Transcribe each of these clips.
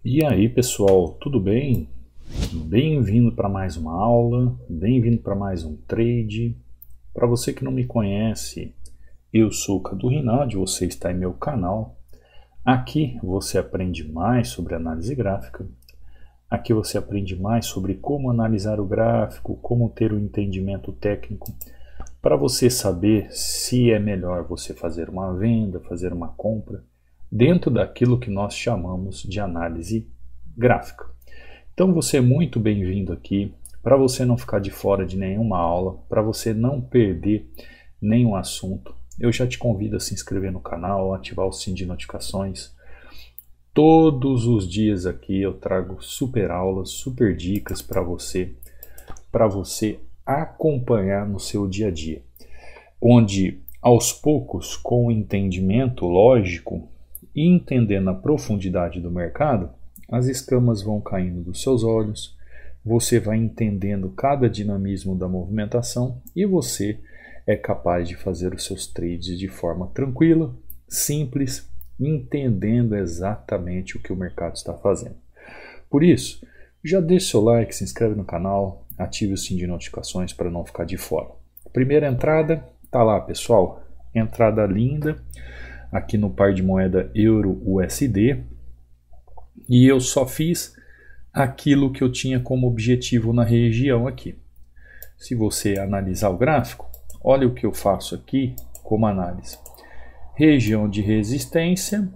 E aí pessoal, tudo bem? Bem-vindo para mais uma aula, bem-vindo para mais um trade. Para você que não me conhece, eu sou o Cadu Rinaldi, você está em meu canal. Aqui você aprende mais sobre análise gráfica, aqui você aprende mais sobre como analisar o gráfico, como ter um entendimento técnico, para você saber se é melhor você fazer uma venda, fazer uma compra, dentro daquilo que nós chamamos de análise gráfica. Então você é muito bem-vindo aqui, para você não ficar de fora de nenhuma aula, para você não perder nenhum assunto. Eu já te convido a se inscrever no canal, ativar o sininho de notificações. Todos os dias aqui eu trago super aulas, super dicas para você acompanhar no seu dia a dia, onde aos poucos, com o entendimento lógico e entendendo a profundidade do mercado, as escamas vão caindo dos seus olhos, você vai entendendo cada dinamismo da movimentação e você é capaz de fazer os seus trades de forma tranquila, simples, entendendo exatamente o que o mercado está fazendo. Por isso, já deixe seu like, se inscreve no canal, ative o sininho de notificações para não ficar de fora. Primeira entrada, tá lá pessoal, entrada linda, aqui no par de moeda Euro-USD, e eu só fiz aquilo que eu tinha como objetivo na região aqui. Se você analisar o gráfico, olha o que eu faço aqui como análise. Região de resistência,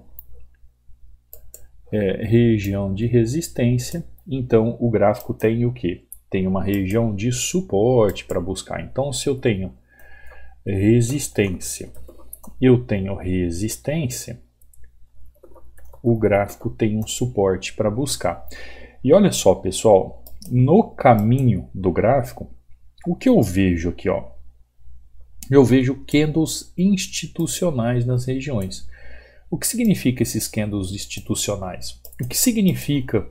então o gráfico tem o que? Tem uma região de suporte para buscar. Então se eu tenho resistência, o gráfico tem um suporte para buscar. E olha só pessoal, no caminho do gráfico, o que eu vejo aqui, ó? Eu vejo candles institucionais nas regiões. O que significa esses candles institucionais? O que significa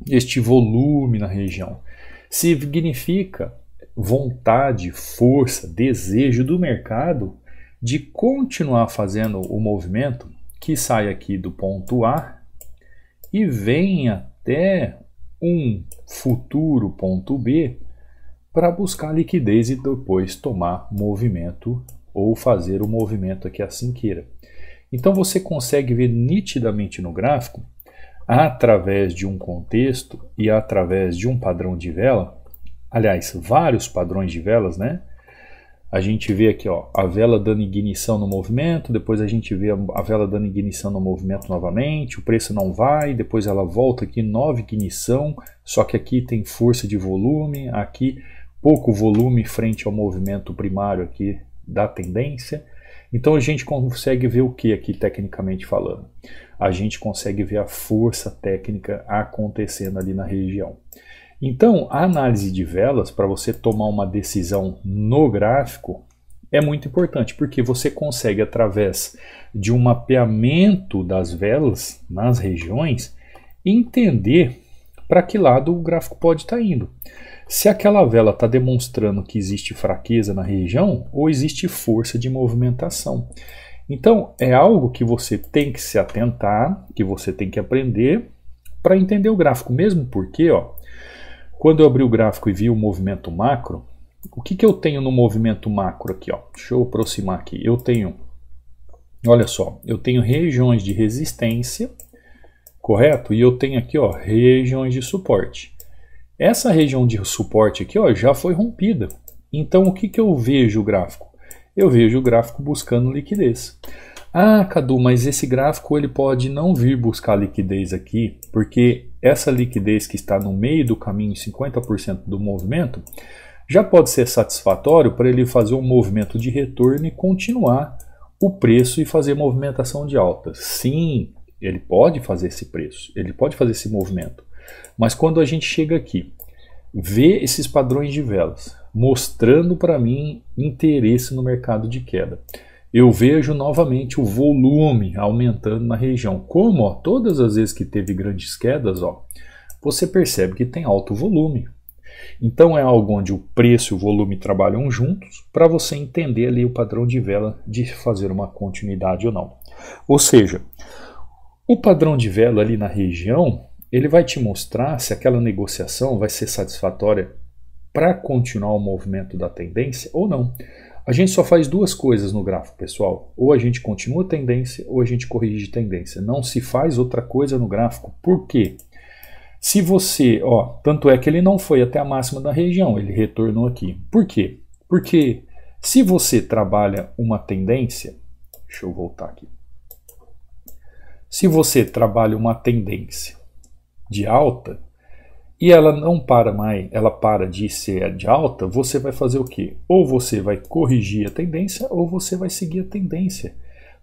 este volume na região? Significa vontade, força, desejo do mercado de continuar fazendo o movimento que sai aqui do ponto A e vem até um futuro ponto B para buscar liquidez e depois tomar movimento ou fazer o movimento que assim queira. Então você consegue ver nitidamente no gráfico, através de um contexto e através de um padrão de vela, aliás, vários padrões de velas, né? A gente vê aqui, ó, a vela dando ignição no movimento, depois a gente vê a vela dando ignição no movimento novamente, o preço não vai, depois ela volta aqui, nova ignição, só que aqui tem força de volume, aqui pouco volume frente ao movimento primário aqui da tendência. Então a gente consegue ver o que aqui tecnicamente falando? A gente consegue ver a força técnica acontecendo ali na região. Então, a análise de velas, para você tomar uma decisão no gráfico, é muito importante, porque você consegue, através de um mapeamento das velas nas regiões, entender para que lado o gráfico pode estar indo. Se aquela vela está demonstrando que existe fraqueza na região ou existe força de movimentação. Então, é algo que você tem que se atentar, que você tem que aprender para entender o gráfico, mesmo porque, ó, quando eu abri o gráfico e vi o movimento macro, o que eu tenho no movimento macro aqui? Ó? Deixa eu aproximar aqui. Eu tenho, olha só, eu tenho regiões de resistência, correto? E eu tenho aqui, ó, regiões de suporte. Essa região de suporte aqui, ó, já foi rompida. Então o que eu vejo o gráfico? Eu vejo o gráfico buscando liquidez. Ah, Cadu, mas esse gráfico ele pode não vir buscar liquidez aqui, porque essa liquidez que está no meio do caminho, 50% do movimento, já pode ser satisfatório para ele fazer um movimento de retorno e continuar o preço e fazer movimentação de alta. Sim, ele pode fazer esse preço, ele pode fazer esse movimento. Mas quando a gente chega aqui, vê esses padrões de velas, mostrando para mim interesse no mercado de queda, eu vejo novamente o volume aumentando na região. Como ó, todas as vezes que teve grandes quedas, ó, você percebe que tem alto volume. Então é algo onde o preço e o volume trabalham juntos para você entender ali o padrão de vela de fazer uma continuidade ou não. Ou seja, O padrão de vela ali na região, ele vai te mostrar se aquela negociação vai ser satisfatória para continuar o movimento da tendência ou não. A gente só faz duas coisas no gráfico, pessoal. Ou a gente continua a tendência ou a gente corrige tendência. Não se faz outra coisa no gráfico. Por quê? Se você, tanto é que ele não foi até a máxima da região, ele retornou aqui. Por quê? Porque se você trabalha uma tendência, deixa eu voltar aqui. Se você trabalha uma tendência de alta e ela não para mais, ela para de ser de alta, você vai fazer o quê? Ou você vai corrigir a tendência ou você vai seguir a tendência.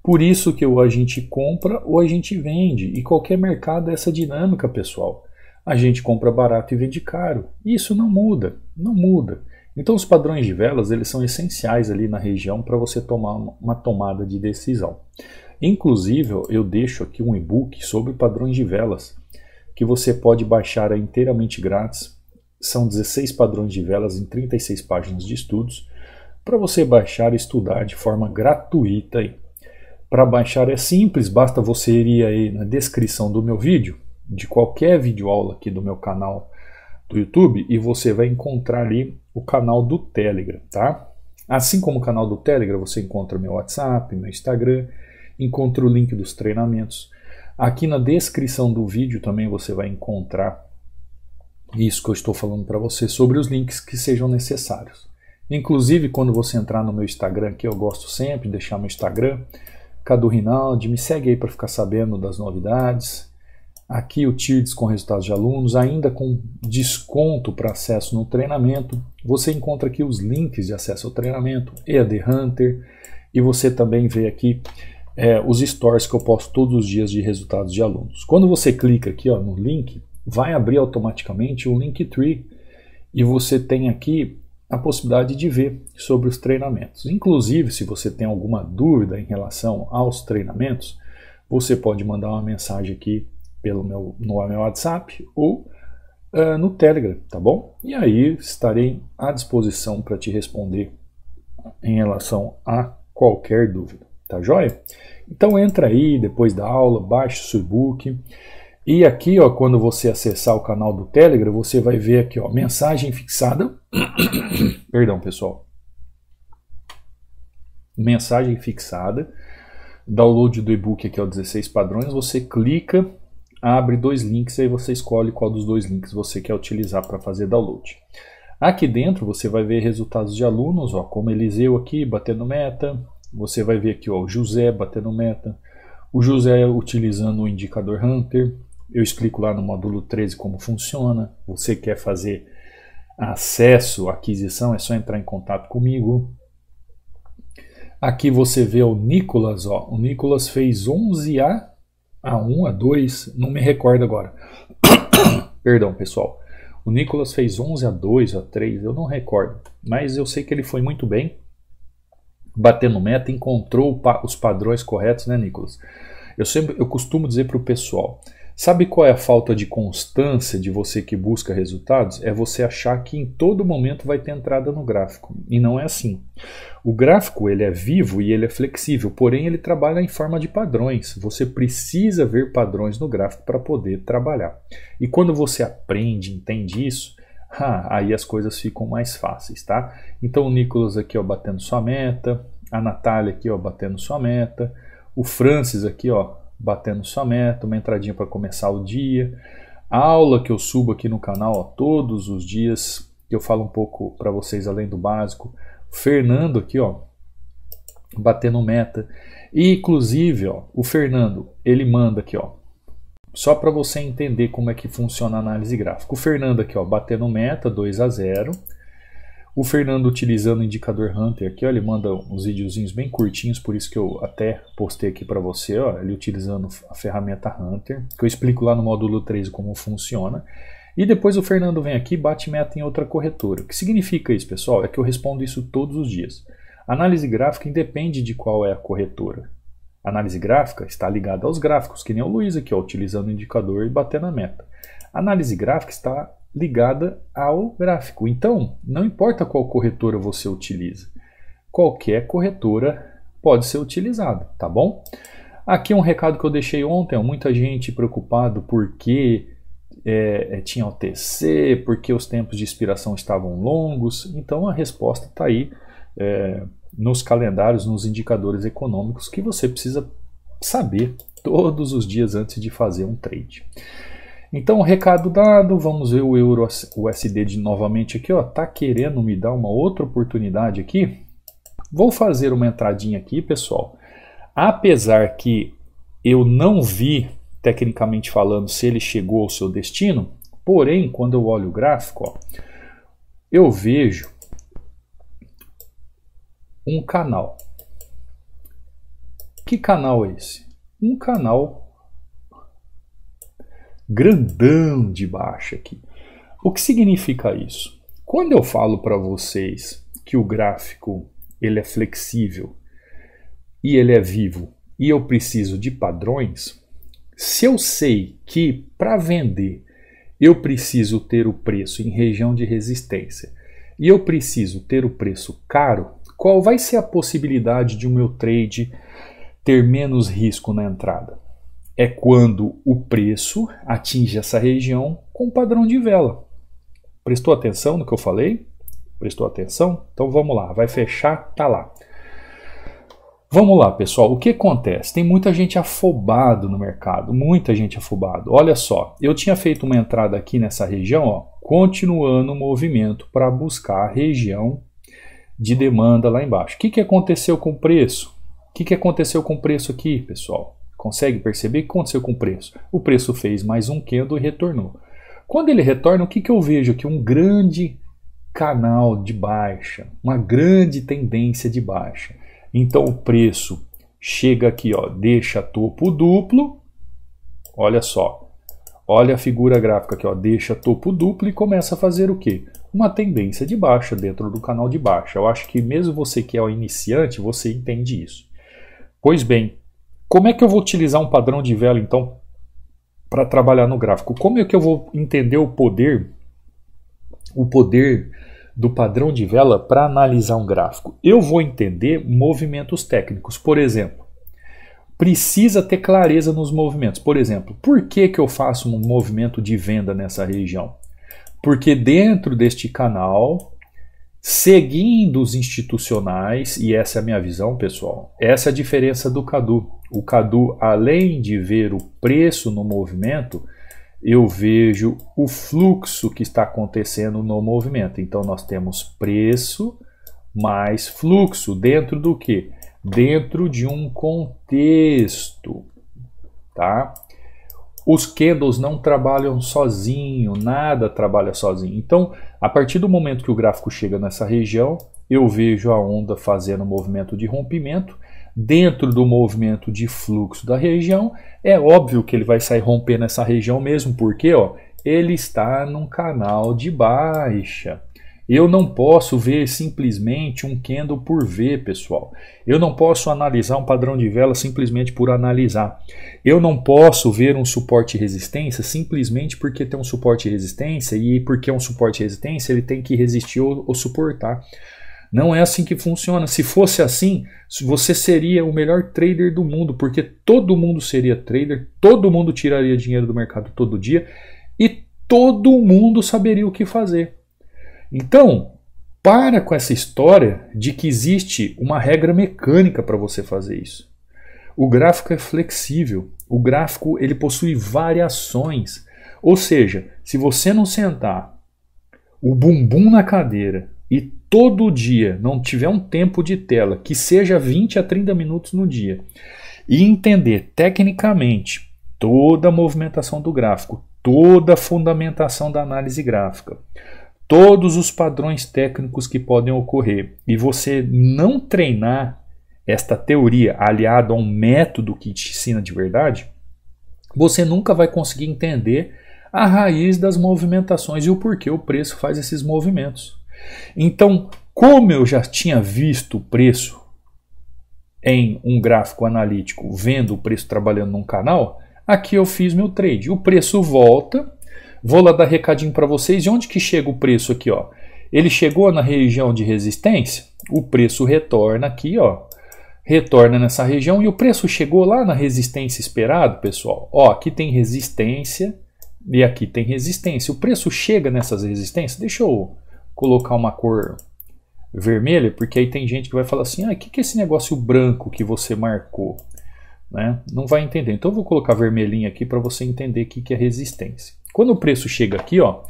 Por isso que ou a gente compra ou a gente vende. E qualquer mercado é essa dinâmica, pessoal. A gente compra barato e vende caro. Isso não muda, não muda. Então os padrões de velas, eles são essenciais ali na região para você tomar uma tomada de decisão. Inclusive, eu deixo aqui um e-book sobre padrões de velas, que você pode baixar inteiramente grátis. São 16 padrões de velas em 36 páginas de estudos, para você baixar e estudar de forma gratuita. Para baixar é simples, basta você ir aí na descrição do meu vídeo, de qualquer videoaula aqui do meu canal do YouTube, e você vai encontrar ali o canal do Telegram, tá? Assim como o canal do Telegram, você encontra meu WhatsApp, meu Instagram, encontra o link dos treinamentos. Aqui na descrição do vídeo também você vai encontrar isso que eu estou falando para você sobre os links que sejam necessários. Inclusive, quando você entrar no meu Instagram aqui, eu gosto sempre de deixar meu Instagram, Cadu Rinaldi, me segue aí para ficar sabendo das novidades. Aqui o TIRDS com resultados de alunos, ainda com desconto para acesso no treinamento. Você encontra aqui os links de acesso ao treinamento, EAD Hunter, e você também vê aqui os stories que eu posto todos os dias de resultados de alunos. Quando você clica aqui no link, vai abrir automaticamente o Linktree e você tem aqui a possibilidade de ver sobre os treinamentos. Inclusive, se você tem alguma dúvida em relação aos treinamentos, você pode mandar uma mensagem aqui no meu WhatsApp ou no Telegram, tá bom? E aí estarei à disposição para te responder em relação a qualquer dúvida, tá joia? Então entra aí depois da aula, baixa o seu e-book e aqui, quando você acessar o canal do Telegram, você vai ver aqui, mensagem fixada. Perdão, pessoal. Mensagem fixada. Download do e-book aqui, 16 padrões. Você clica, abre dois links e aí você escolhe qual dos dois links você quer utilizar para fazer download. Aqui dentro você vai ver resultados de alunos, como Eliseu aqui, batendo meta. Você vai ver aqui, o José batendo meta. O José utilizando o indicador Hunter. Eu explico lá no módulo 13 como funciona. Você quer fazer acesso, aquisição, é só entrar em contato comigo. Aqui você vê o Nicolas, o Nicolas fez 11 a 1, a 2, não me recordo agora. Perdão, pessoal. O Nicolas fez 11 a 2, a 3, eu não recordo. Mas eu sei que ele foi muito bem. Batendo meta, encontrou os padrões corretos, né, Nicolas? Eu costumo dizer para o pessoal, sabe qual é a falta de constância de você que busca resultados? É você achar que em todo momento vai ter entrada no gráfico. E não é assim. O gráfico ele é vivo e ele é flexível, porém ele trabalha em forma de padrões. Você precisa ver padrões no gráfico para poder trabalhar. E quando você aprende, entende isso, aí as coisas ficam mais fáceis, tá? Então o Nicolas aqui, batendo sua meta, a Natália aqui, batendo sua meta, o Francis aqui, batendo sua meta, uma entradinha para começar o dia. A aula que eu subo aqui no canal, todos os dias, que eu falo um pouco para vocês além do básico. Fernando aqui, batendo meta. E inclusive, o Fernando, ele manda aqui, só para você entender como é que funciona a análise gráfica. O Fernando aqui, batendo meta, 2 a 0. O Fernando utilizando o indicador Hunter aqui, ele manda uns videozinhos bem curtinhos, por isso que eu até postei aqui para você, ele utilizando a ferramenta Hunter, que eu explico lá no módulo 13 como funciona. E depois o Fernando vem aqui e bate meta em outra corretora. O que significa isso, pessoal? É que eu respondo isso todos os dias. A análise gráfica independe de qual é a corretora. A análise gráfica está ligada aos gráficos, que nem o Luiz aqui, utilizando o indicador e batendo a meta. A análise gráfica está ligada ao gráfico. Então, não importa qual corretora você utiliza. Qualquer corretora pode ser utilizada, tá bom? Aqui um recado que eu deixei ontem, ó, muita gente preocupado porque tinha OTC, porque os tempos de expiração estavam longos. Então a resposta está aí nos calendários, nos indicadores econômicos que você precisa saber todos os dias antes de fazer um trade. Então, recado dado, vamos ver o Euro USD novamente aqui, ó, tá querendo me dar uma outra oportunidade aqui. Vou fazer uma entradinha aqui, pessoal. Apesar que eu não vi, tecnicamente falando, se ele chegou ao seu destino, porém, quando eu olho o gráfico, ó, eu vejo um canal. Que canal é esse? Um canal grandão de baixa aqui. O que significa isso? Quando eu falo para vocês que o gráfico ele é flexível e ele é vivo e eu preciso de padrões, se eu sei que para vender eu preciso ter o preço em região de resistência e eu preciso ter o preço caro, qual vai ser a possibilidade de o meu trade ter menos risco na entrada? É quando o preço atinge essa região com padrão de vela. Prestou atenção no que eu falei? Prestou atenção? Então vamos lá, vai fechar, tá lá. Vamos lá, pessoal, o que acontece? Tem muita gente afobado no mercado, muita gente afobado. Olha só, eu tinha feito uma entrada aqui nessa região, ó, continuando o movimento para buscar a região de demanda lá embaixo. O que aconteceu com o preço? O que aconteceu com o preço aqui, pessoal? Consegue perceber o que aconteceu com o preço? O preço fez mais um candle e retornou. Quando ele retorna, o que eu vejo aqui? Um grande canal de baixa, uma grande tendência de baixa. Então o preço chega aqui, ó, deixa topo duplo, olha só, olha a figura gráfica aqui, ó, deixa topo duplo e começa a fazer o quê? Uma tendência de baixa dentro do canal de baixa. Eu acho que mesmo você que é o iniciante, você entende isso. Pois bem, como é que eu vou utilizar um padrão de vela, então, para trabalhar no gráfico? Como é que eu vou entender o poder do padrão de vela para analisar um gráfico? Eu vou entender movimentos técnicos. Por exemplo, precisa ter clareza nos movimentos. Por exemplo, por que eu faço um movimento de venda nessa região? Porque dentro deste canal, seguindo os institucionais, e essa é a minha visão, pessoal, essa é a diferença do Cadu. O Cadu, além de ver o preço no movimento, eu vejo o fluxo que está acontecendo no movimento. Então nós temos preço mais fluxo dentro do quê? Dentro de um contexto, tá? Os candles não trabalham sozinho, nada trabalha sozinho. Então, a partir do momento que o gráfico chega nessa região, eu vejo a onda fazendo movimento de rompimento. Dentro do movimento de fluxo da região, é óbvio que ele vai sair rompendo essa região mesmo, porque ó, ele está num canal de baixa. Eu não posso ver simplesmente um candle por ver, pessoal. Eu não posso analisar um padrão de vela simplesmente por analisar. Eu não posso ver um suporte e resistência simplesmente porque tem um suporte e resistência, e porque é um suporte e resistência ele tem que resistir ou suportar. Não é assim que funciona. Se fosse assim, você seria o melhor trader do mundo, porque todo mundo seria trader, todo mundo tiraria dinheiro do mercado todo dia e todo mundo saberia o que fazer. Então, para com essa história de que existe uma regra mecânica para você fazer isso. O gráfico é flexível, o gráfico ele possui variações. Ou seja, se você não sentar o bumbum na cadeira e todo dia não tiver um tempo de tela que seja 20 a 30 minutos no dia e entender tecnicamente toda a movimentação do gráfico, toda a fundamentação da análise gráfica, todos os padrões técnicos que podem ocorrer, e você não treinar esta teoria aliada a um método que te ensina de verdade, você nunca vai conseguir entender a raiz das movimentações e o porquê o preço faz esses movimentos. Então, como eu já tinha visto o preço em um gráfico analítico, vendo o preço trabalhando num canal, aqui eu fiz meu trade. O preço volta. Vou lá dar recadinho para vocês. E onde que chega o preço aqui, ó? Ele chegou na região de resistência, o preço retorna aqui, ó, retorna nessa região e o preço chegou lá na resistência esperada, pessoal. Ó, aqui tem resistência e aqui tem resistência. O preço chega nessas resistências. Deixa eu colocar uma cor vermelha, porque aí tem gente que vai falar assim, o que é esse negócio branco que você marcou? Né? Não vai entender. Então eu vou colocar vermelhinho aqui para você entender o que é resistência. Quando o preço chega aqui, ó,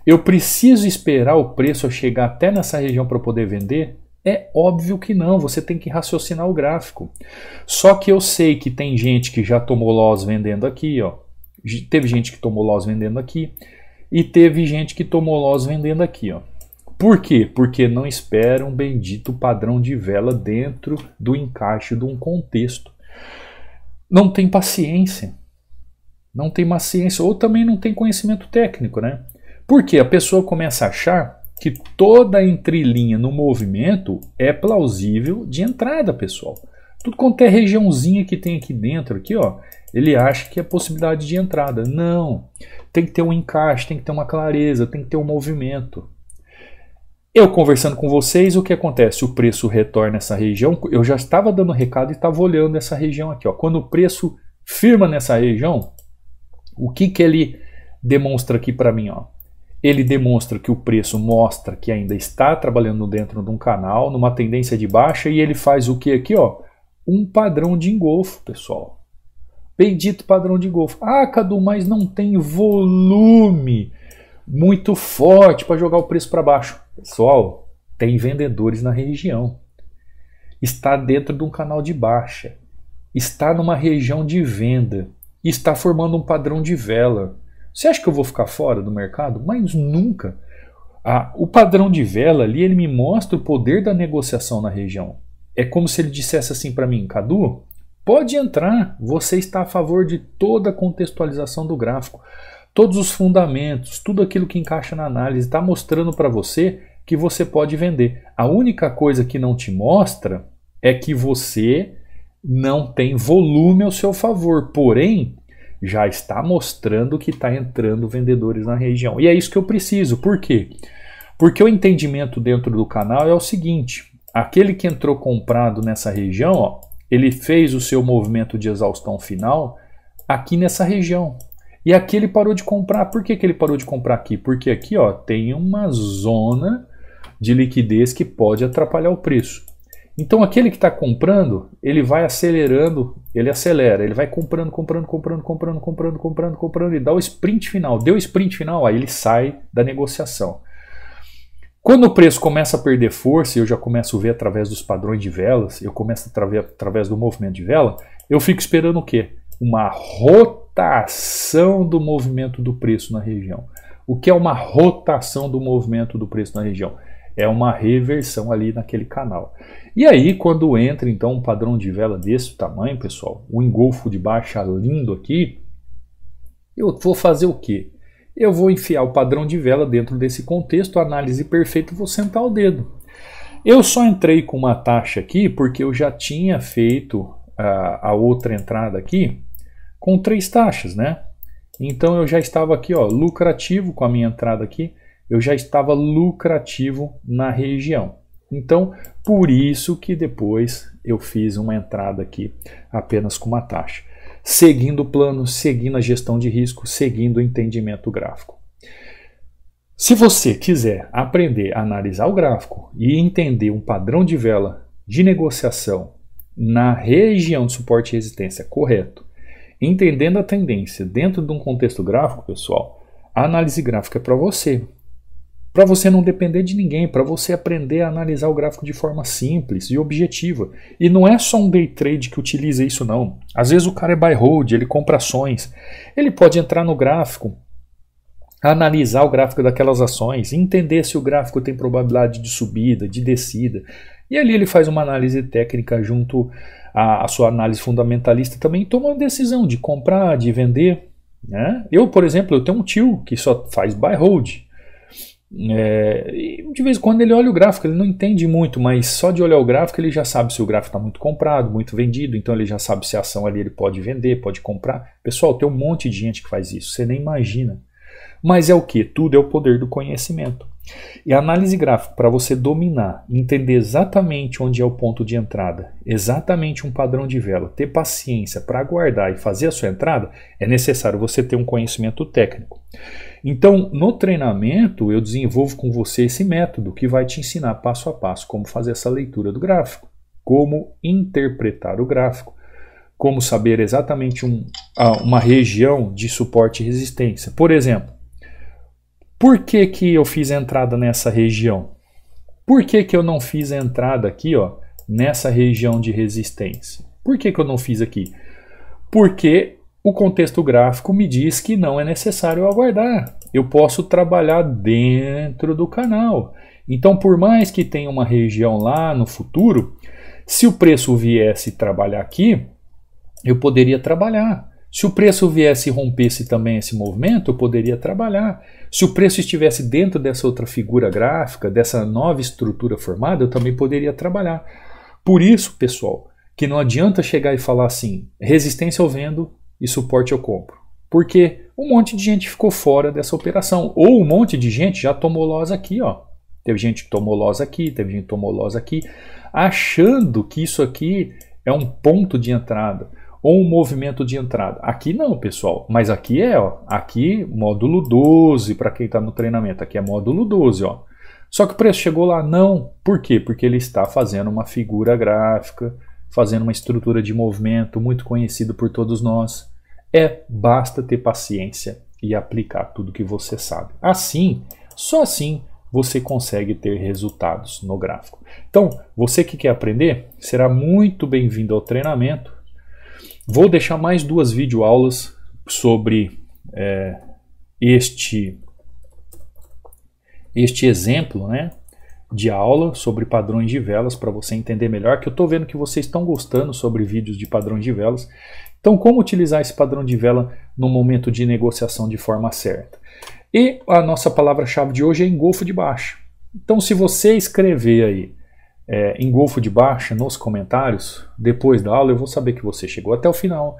eu preciso esperar o preço chegar até nessa região para poder vender? É óbvio que não, você tem que raciocinar o gráfico. Só que eu sei que tem gente que já tomou loss vendendo aqui, ó. Teve gente que tomou loss vendendo aqui e teve gente que tomou loss vendendo aqui, ó. Por quê? Porque não espera um bendito padrão de vela dentro do encaixe de um contexto. Não tem paciência. Não tem paciência ou também não tem conhecimento técnico, né? Porque a pessoa começa a achar que toda entrelinha no movimento é plausível de entrada, pessoal. Tudo quanto é regiãozinha que tem aqui dentro, aqui, ó, ele acha que é possibilidade de entrada. Não. Tem que ter um encaixe, tem que ter uma clareza, tem que ter um movimento. Eu conversando com vocês, o que acontece? O preço retorna essa região. Eu já estava dando recado e estava olhando essa região aqui, ó. Quando o preço firma nessa região, o que ele demonstra aqui para mim, ó? Ele demonstra que o preço mostra que ainda está trabalhando dentro de um canal, numa tendência de baixa, e ele faz o que aqui, ó? Um padrão de engolfo, pessoal. Bendito padrão de engolfo. Ah, Cadu, mas não tem volume muito forte para jogar o preço para baixo. Pessoal, tem vendedores na região. Está dentro de um canal de baixa. Está numa região de venda. Está formando um padrão de vela. Você acha que eu vou ficar fora do mercado? Mas nunca. O padrão de vela ali, ele me mostra o poder da negociação na região. É como se ele dissesse assim para mim, Cadu, pode entrar, você está a favor de toda a contextualização do gráfico. Todos os fundamentos, tudo aquilo que encaixa na análise, está mostrando para você que você pode vender. A única coisa que não te mostra é que você não tem volume ao seu favor, porém, já está mostrando que está entrando vendedores na região. E é isso que eu preciso. Por quê? Porque o entendimento dentro do canal é o seguinte, aquele que entrou comprado nessa região, ó, ele fez o seu movimento de exaustão final aqui nessa região. E aqui ele parou de comprar. Por que ele parou de comprar aqui? Porque aqui, ó, tem uma zona de liquidez que pode atrapalhar o preço. Então aquele que está comprando, ele vai acelerando, ele acelera, ele vai comprando e dá o sprint final. Deu o sprint final, aí ele sai da negociação. Quando o preço começa a perder força, eu já começo a ver através dos padrões de velas, eu começo a ver através do movimento de vela, eu fico esperando o quê? Uma rotação do movimento do preço na região. O que é uma rotação do movimento do preço na região? É uma reversão ali naquele canal. E aí, quando entra então um padrão de vela desse tamanho, pessoal, o engolfo de baixa lindo aqui, eu vou fazer o quê? Eu vou enfiar o padrão de vela dentro desse contexto, análise perfeita, vou sentar o dedo. Eu só entrei com uma taxa aqui porque eu já tinha feito a outra entrada aqui com 3 taxas, né? Então eu já estava aqui, ó, lucrativo com a minha entrada aqui, eu já estava lucrativo na região. Então, por isso que depois eu fiz uma entrada aqui apenas com uma taxa. Seguindo o plano, seguindo a gestão de risco, seguindo o entendimento gráfico. Se você quiser aprender a analisar o gráfico e entender um padrão de vela de negociação na região de suporte e resistência correto, entendendo a tendência dentro de um contexto gráfico, pessoal, a análise gráfica é para você. Para você não depender de ninguém, para você aprender a analisar o gráfico de forma simples e objetiva. E não é só um day trade que utiliza isso não. Às vezes o cara é buy hold, ele compra ações. Ele pode entrar no gráfico, analisar o gráfico daquelas ações, entender se o gráfico tem probabilidade de subida, de descida. E ali ele faz uma análise técnica junto à sua análise fundamentalista também, toma uma decisão de comprar, de vender. Né? Eu, por exemplo, eu tenho um tio que só faz buy hold. De vez em quando ele olha o gráfico, ele não entende muito, mas só de olhar o gráfico ele já sabe se o gráfico está muito comprado, muito vendido, então ele já sabe se a ação ali ele pode vender, pode comprar. Pessoal, tem um monte de gente que faz isso, você nem imagina. Mas é o que? Tudo é o poder do conhecimento. E a análise gráfica, para você dominar, entender exatamente onde é o ponto de entrada, exatamente um padrão de vela, ter paciência para aguardar e fazer a sua entrada, é necessário você ter um conhecimento técnico. Então, no treinamento, eu desenvolvo com você esse método que vai te ensinar passo a passo como fazer essa leitura do gráfico, como interpretar o gráfico, como saber exatamente uma região de suporte e resistência. Por exemplo, por que eu fiz a entrada nessa região? Por que eu não fiz a entrada aqui, ó, nessa região de resistência? Por que eu não fiz aqui? Porque o contexto gráfico me diz que não é necessário aguardar. Eu posso trabalhar dentro do canal. Então, por mais que tenha uma região lá no futuro, se o preço viesse trabalhar aqui, eu poderia trabalhar. Se o preço viesse e rompesse também esse movimento, eu poderia trabalhar. Se o preço estivesse dentro dessa outra figura gráfica, dessa nova estrutura formada, eu também poderia trabalhar. Por isso, pessoal, que não adianta chegar e falar assim, resistência eu vendo e suporte eu compro. Porque um monte de gente ficou fora dessa operação. Ou um monte de gente já tomou loss aqui, ó. Teve gente que tomou loss aqui, teve gente que tomou loss aqui, achando que isso aqui é um ponto de entrada ou um movimento de entrada. Aqui não, pessoal, mas aqui é, ó, aqui módulo 12 para quem está no treinamento, aqui é módulo 12, ó. Só que o preço chegou lá? Não. Por quê? Porque ele está fazendo uma figura gráfica, fazendo uma estrutura de movimento muito conhecida por todos nós. Basta ter paciência e aplicar tudo que você sabe. Assim, só assim você consegue ter resultados no gráfico. Então, você que quer aprender, será muito bem-vindo ao treinamento. Vou deixar mais 2 videoaulas sobre este exemplo, né, de aula sobre padrões de velas para você entender melhor, que eu estou vendo que vocês estão gostando sobre vídeos de padrões de velas. Então, como utilizar esse padrão de vela no momento de negociação de forma certa? E a nossa palavra-chave de hoje é engolfo de baixa. Então, se você escrever aí engolfo de baixa nos comentários, depois da aula eu vou saber que você chegou até o final,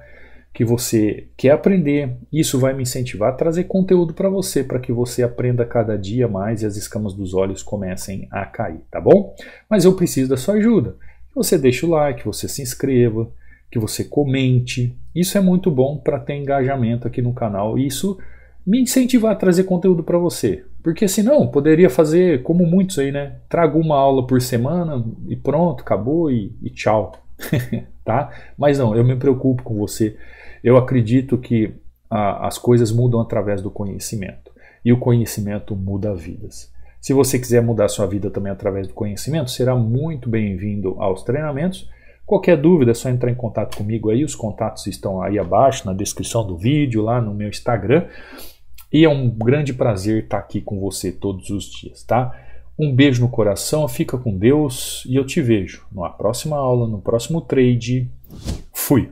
que você quer aprender. Isso vai me incentivar a trazer conteúdo para você, para que você aprenda cada dia mais e as escamas dos olhos comecem a cair, tá bom? Mas eu preciso da sua ajuda. Que você deixe o like, que você se inscreva, que você comente. Isso é muito bom para ter engajamento aqui no canal e isso me incentivar a trazer conteúdo para você. Porque senão, poderia fazer como muitos aí, né? Trago uma aula por semana e pronto, acabou e tchau. Tá? Mas não, eu me preocupo com você. Eu acredito que as coisas mudam através do conhecimento. E o conhecimento muda vidas. Se você quiser mudar a sua vida também através do conhecimento, será muito bem-vindo aos treinamentos. Qualquer dúvida é só entrar em contato comigo aí. Os contatos estão aí abaixo, na descrição do vídeo, lá no meu Instagram. E é um grande prazer estar aqui com você todos os dias, tá? Um beijo no coração, fica com Deus e eu te vejo na próxima aula, no próximo trade. Fui!